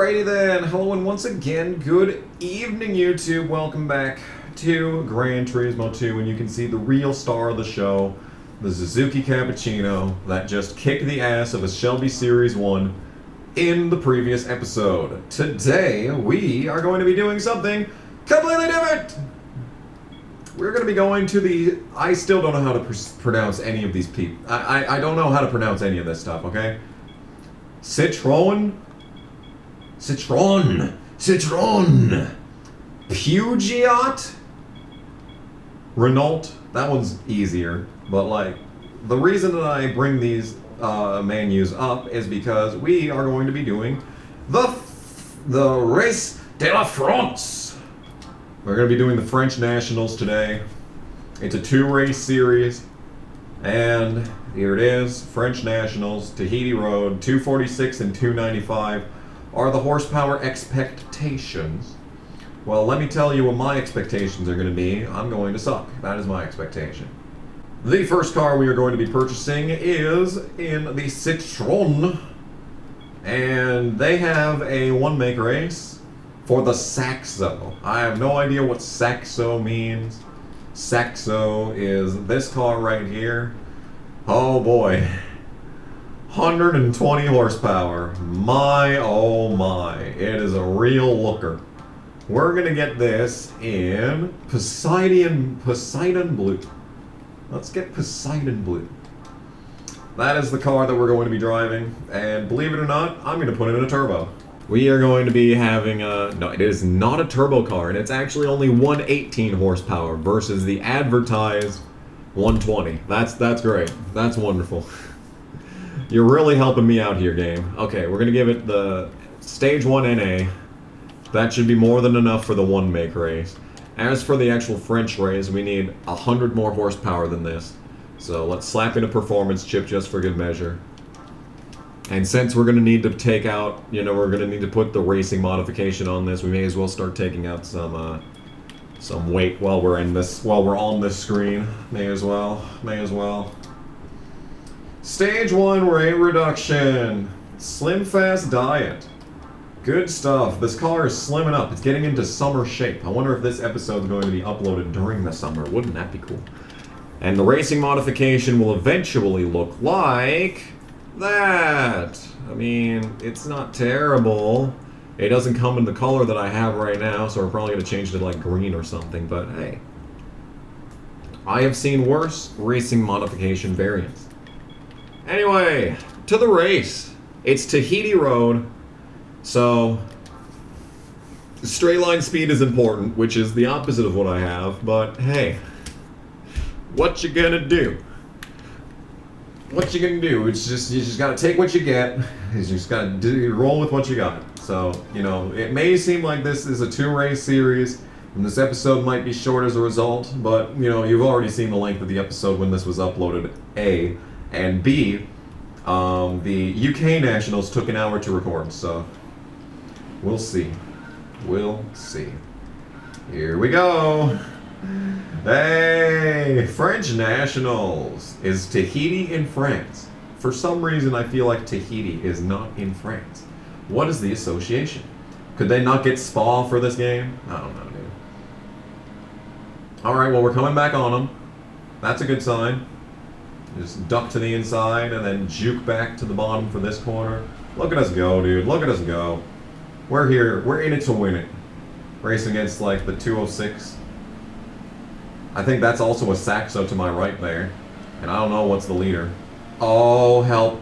Alrighty then, hello and once again, good evening YouTube. Welcome back to Gran Turismo 2, and you can see the real star of the show, the Suzuki Cappuccino that just kicked the ass of a Shelby Series 1 in the previous episode. Today, we are going to be doing something completely different! We're going to be going to the... I still don't know how to pronounce any of these people. I don't know how to pronounce any of this stuff, okay? Citroen Peugeot Renault. That one's easier, but like the reason that I bring these menus up is because we are going to be doing the Race de la France. We're going to be doing the French Nationals today. It's a 2-race series, and here it is, French Nationals, Tahiti Road, 246 and 295 are the horsepower expectations. Well, let me tell you what my expectations are going to be. I'm going to suck. That is my expectation. The first car we are going to be purchasing is in the Citroen, and they have a one-make race for the Saxo. I have no idea what Saxo means. Saxo is this car right here. Oh boy. 120 horsepower. My oh my. It is a real looker. We're gonna get this in Poseidon Blue. Let's get Poseidon Blue. That is the car that we're going to be driving, and believe it or not, I'm gonna put it in a turbo. We are going to be having a... No, it is not a turbo car, and it's actually only 118 horsepower versus the advertised 120. That's great. That's wonderful. You're really helping me out here, game. Okay, we're going to give it the Stage 1 NA. That should be more than enough for the one-make race. As for the actual French race, we need 100 more horsepower than this. So let's slap in a performance chip just for good measure. And since we're going to need to take out, you know, we're going to need to put the racing modification on this, we may as well start taking out some weight while we're on this screen. May as well. Stage 1 weight reduction. Slim fast diet. Good stuff. This car is slimming up. It's getting into summer shape. I wonder if this episode is going to be uploaded during the summer. Wouldn't that be cool? And the racing modification will eventually look like that. I mean, it's not terrible. It doesn't come in the color that I have right now, so we're probably going to change it to like green or something, but hey. I have seen worse racing modification variants. Anyway, to the race. It's Tahiti Road, so straight line speed is important, which is the opposite of what I have, but hey, what you gonna do? What you gonna do? It's just, you just gotta take what you get. You just gotta roll with what you got. So, you know, it may seem like this is a 2-race series, and this episode might be short as a result, but, you know, you've already seen the length of the episode when this was uploaded, A. And B, the UK Nationals took an hour to record, so we'll see. We'll see. Here we go. Hey, French Nationals. Is Tahiti in France? For some reason, I feel like Tahiti is not in France. What is the association? Could they not get Spa for this game? I don't know, dude. Alright, well, we're coming back on them. That's a good sign. Just duck to the inside and then juke back to the bottom for this corner. Look at us go, dude. Look at us go. We're here. We're in it to win it. Racing against, like, the 206. I think that's also a Saxo to my right there. And I don't know what's the leader. Oh, help.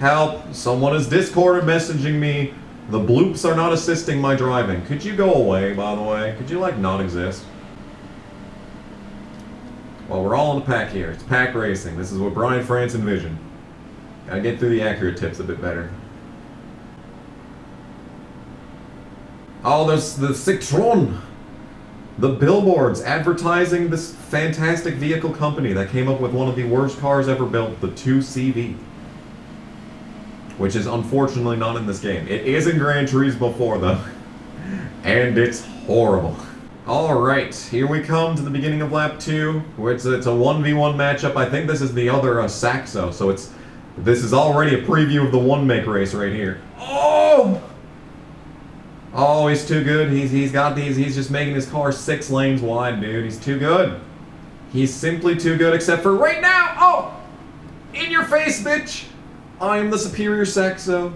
Help. Someone is Discord messaging me. The bloops are not assisting my driving. Could you go away, by the way? Could you, like, not exist? Well, we're all in the pack here. It's pack racing. This is what Brian France envisioned. Gotta get through the accurate tips a bit better. Oh, there's the Citroen. The billboards advertising this fantastic vehicle company that came up with one of the worst cars ever built, the 2CV. Which is unfortunately not in this game. It is in Gran Turismo 4 though. And it's horrible. Alright, here we come to the beginning of lap 2, where it's a 1v1 matchup. I think this is the other Saxo, so this is already a preview of the one-make race right here. Oh! Oh, he's too good. He's got these. He's just making his car 6 lanes wide, dude. He's too good. He's simply too good, except for right now. Oh, in your face, bitch. I am the superior Saxo.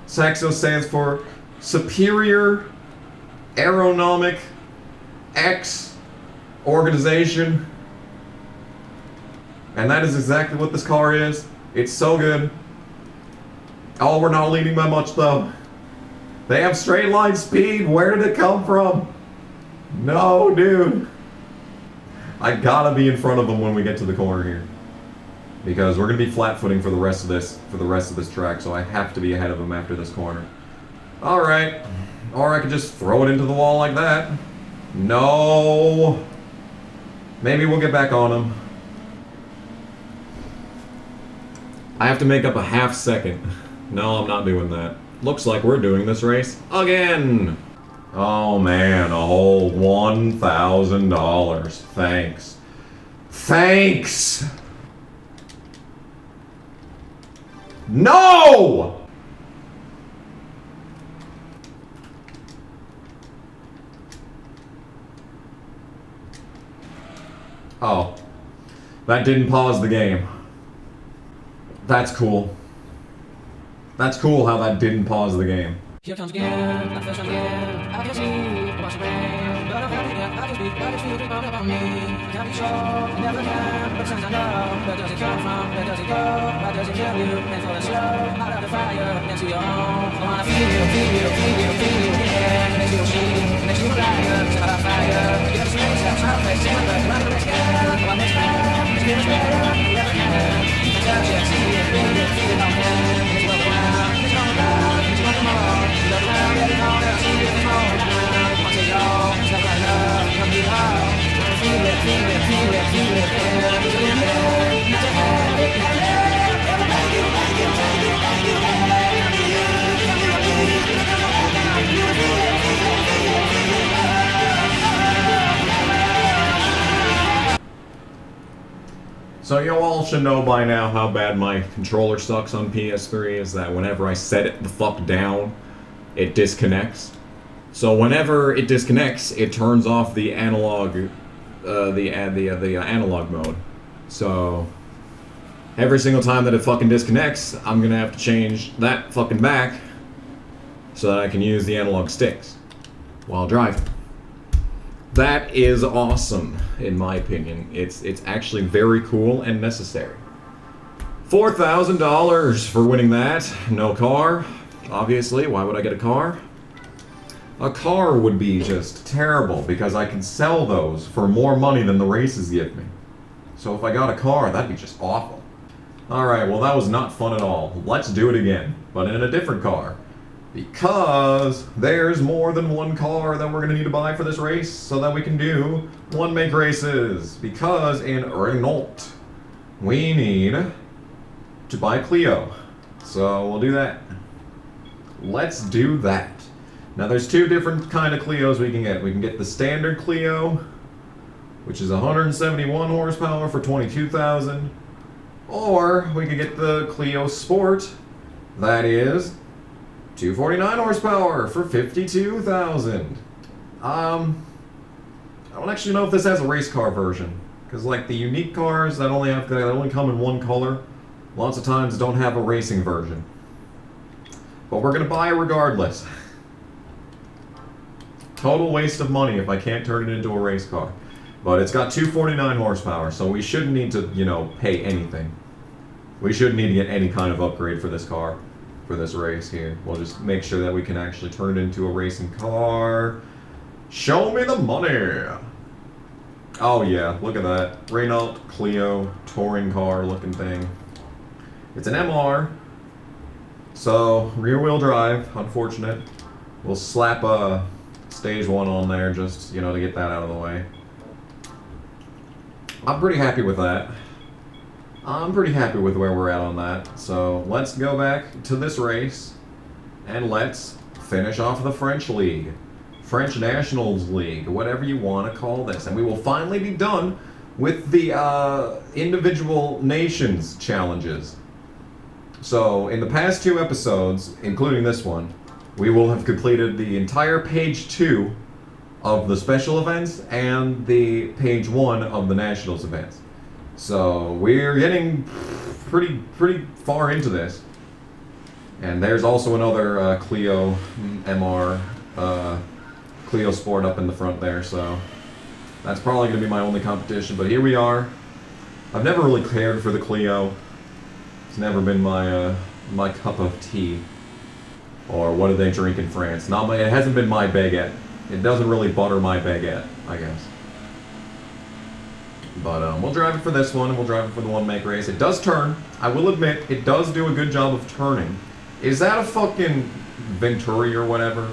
Saxo stands for Superior Aeronomic X Organization. And that is exactly what this car is. It's so good. Oh, we're not leading by much, though. They have straight line speed. Where did it come from? No, dude. I gotta be in front of them when we get to the corner here. Because we're gonna be flat-footing for the rest of this track, so I have to be ahead of them after this corner. Alright. Or I could just throw it into the wall like that. No. Maybe we'll get back on him. I have to make up a half second. No, I'm not doing that. Looks like we're doing this race again. Oh man, a whole $1,000. Thanks. Thanks! No! Oh. That didn't pause the game. That's cool. That's cool how that didn't pause the game. Here comes again, the first again. I can see what's the rain, but I'm happy that I can speak, but it's feeling about me. Can't be sure, never can, but sometimes I know. Where does it come from? Where does it go? Why does it kill you? And for the slow, out of the fire, into your own. I wanna feel you, yeah. Makes you see, makes you fire, out of fire. Give us space, that's not face, see what I'm gonna get. One next time, it's getting better, never can. Touch it, see it, feel it, all can. It's well around, it's all around, it's one more. Look around, let it all down, see it, it's all around. Want to go, it's not right now, come be loud. Feel it, feel it, feel it, feel it, yeah. It's a little bit, it's a head, it's a head. Thank you, thank you, thank you, thank you, So you all should know by now how bad my controller sucks on PS3 is that whenever I set it the fuck down, it disconnects. So whenever it disconnects, it turns off the analog, analog mode. So every single time that it fucking disconnects, I'm gonna have to change that fucking back so that I can use the analog sticks while driving. That is awesome, in my opinion. It's actually very cool and necessary. $4,000 for winning that. No car, obviously. Why would I get a car? A car would be just terrible because I can sell those for more money than the races give me. So if I got a car, that'd be just awful. Alright, well that was not fun at all. Let's do it again, but in a different car. Because there's more than one car that we're going to need to buy for this race so that we can do one-make races. Because in Renault, we need to buy Clio. So we'll do that. Let's do that. Now there's two different kind of Clios we can get. We can get the standard Clio, which is 171 horsepower for $22,000. Or we could get the Clio Sport, that is 249 horsepower for $52,000. I don't actually know if this has a race car version, because like the unique cars that only come in one color, lots of times don't have a racing version. But we're gonna buy it regardless. Total waste of money if I can't turn it into a race car. But it's got 249 horsepower, so we shouldn't need to, you know, pay anything. We shouldn't need to get any kind of upgrade for this car. For this race here. We'll just make sure that we can actually turn it into a racing car. Show me the money! Oh yeah, look at that. Renault Clio touring car looking thing. It's an MR. So, rear wheel drive, unfortunate. We'll slap a stage 1 on there just, you know, to get that out of the way. I'm pretty happy with that. I'm pretty happy with where we're at on that. So let's go back to this race and let's finish off the French League. French Nationals League, whatever you want to call this. And we will finally be done with the individual nations challenges. So in the past 2 episodes, including this one, we will have completed the entire page 2 of the special events and the page 1 of the nationals events. So we're getting pretty far into this. And there's also another Clio MR, Clio Sport up in the front there, so that's probably going to be my only competition, but here we are. I've never really cared for the Clio. It's never been my my cup of tea. Or what do they drink in France? It hasn't been my baguette. It doesn't really butter my baguette, I guess. But we'll drive it for this one, and we'll drive it for the one make race. It does turn. I will admit, it does do a good job of turning. Is that a fucking Venturi or whatever?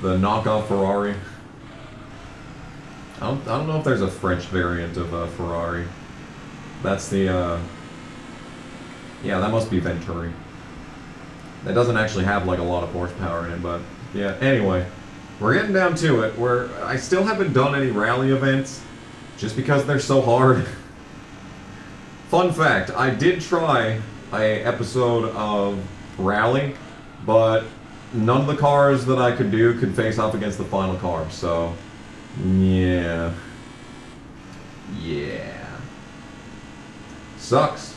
The knockoff Ferrari? I don't know if there's a French variant of Ferrari. That's the, yeah, that must be Venturi. That doesn't actually have like a lot of horsepower in it, but yeah, anyway. We're getting down to it, where I still haven't done any rally events, just because they're so hard. Fun fact, I did try a episode of rally, but none of the cars that I could do could face off against the final car, so yeah. Sucks.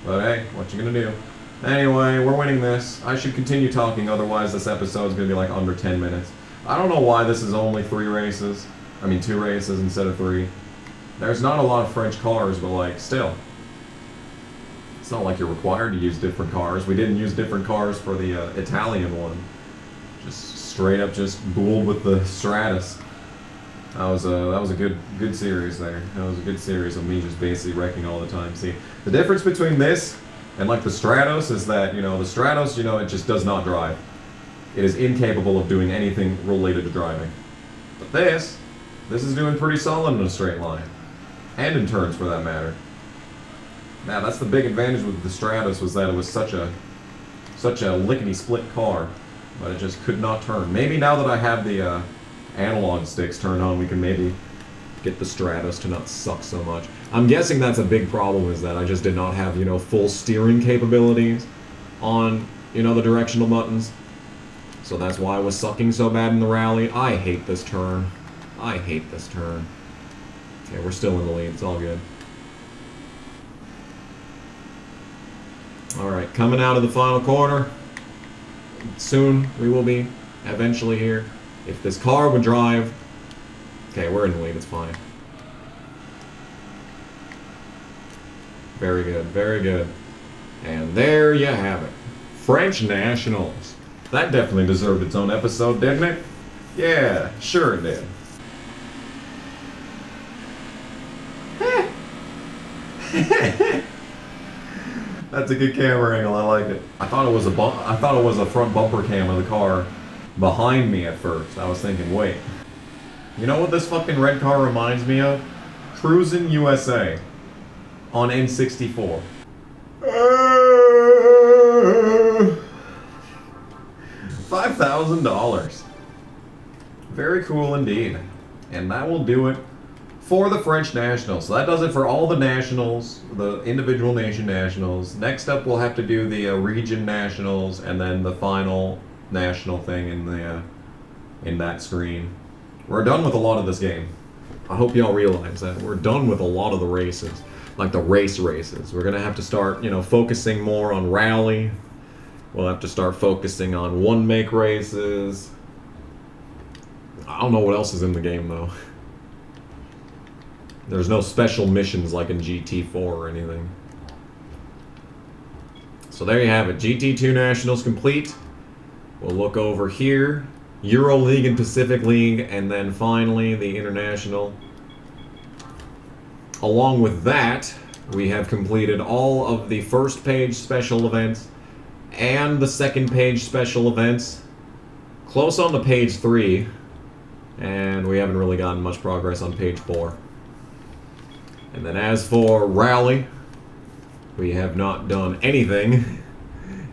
But hey, what you gonna do? Anyway, we're winning this. I should continue talking, otherwise this episode's gonna be like under 10 minutes. I don't know why this is only 3 races. I mean 2 races instead of 3. There's not a lot of French cars, but like, still. It's not like you're required to use different cars. We didn't use different cars for the Italian one. Just straight up just booled with the Stratus. That was a good series there. That was a good series of me just basically wrecking all the time. See, the difference between this and like the Stratos is that, you know, the Stratos, you know, it just does not drive. It is incapable of doing anything related to driving. But this is doing pretty solid in a straight line. And in turns, for that matter. Now, that's the big advantage with the Stratos, was that it was such a lickety-split car, but it just could not turn. Maybe now that I have the analog sticks turned on, we can maybe get the Stratos to not suck so much. I'm guessing that's a big problem, is that I just did not have, you know, full steering capabilities on, you know, the directional buttons. So that's why I was sucking so bad in the rally. I hate this turn. I hate this turn. Okay, we're still in the lead. It's all good. Alright, coming out of the final corner. Soon, we will be eventually here. If this car would drive... Okay, we're in the lead. It's fine. Very good. Very good. And there you have it. French Nationals. That definitely deserved its own episode, didn't it? Yeah, sure it did. That's a good camera angle. I like it. I thought it was a front bumper cam of the car behind me at first. I was thinking, wait. You know what this fucking red car reminds me of? Cruisin' USA on N64. $5,000. Very cool indeed. And that will do it for the French Nationals. So that does it for all the nationals, the individual nation nationals. Next up we'll have to do the region nationals, and then the final national thing in that screen. We're done with a lot of this game. I hope y'all realize that. We're done with a lot of the races. Like the races. We're gonna have to start, you know, focusing more on rally. We'll have to start focusing on one make races. I don't know what else is in the game though. There's no special missions like in GT4 or anything. So there you have it. GT2 Nationals complete. We'll look over here. Euro League and Pacific League, and then finally the International. Along with that, we have completed all of the first page special events and the second page special events. Close on to page 3, and we haven't really gotten much progress on page 4. And then as for rally, we have not done anything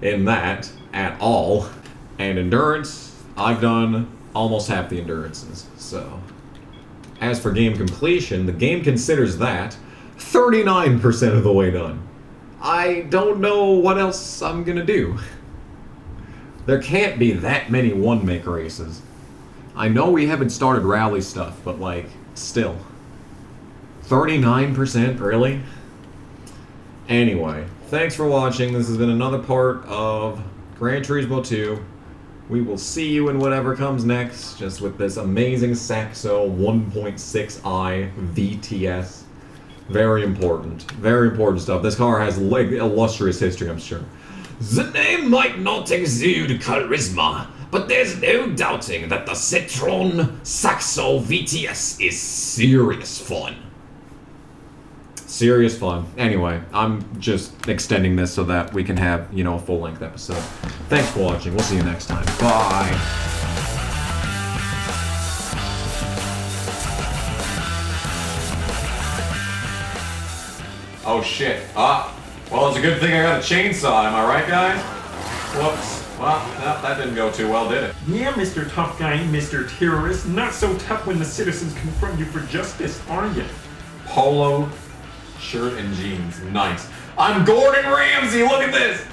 in that at all. And endurance, I've done almost half the endurances. So as for game completion, the game considers that 39% of the way done. I don't know what else I'm gonna do. There can't be that many one-make races. I know we haven't started rally stuff, but like, still. 39%, really? Anyway, thanks for watching. This has been another part of Gran Turismo 2. We will see you in whatever comes next, just with this amazing Saxo 1.6i VTS. Very important stuff. This car has illustrious history, I'm sure. The name might not exude charisma, but there's no doubting that the Citroen Saxo VTS is serious fun. Serious fun. Anyway, I'm just extending this so that we can have, you know, a full-length episode. Thanks for watching. We'll see you next time. Bye. Oh shit. Well, it's a good thing I got a chainsaw, am I right, guys? Whoops. Well, no, that didn't go too well, did it? Yeah, Mr. Tough Guy, Mr. Terrorist. Not so tough when the citizens confront you for justice, are you? Polo shirt and jeans. Nice. I'm Gordon Ramsay, look at this!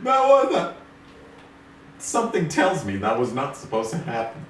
That was something tells me that was not supposed to happen.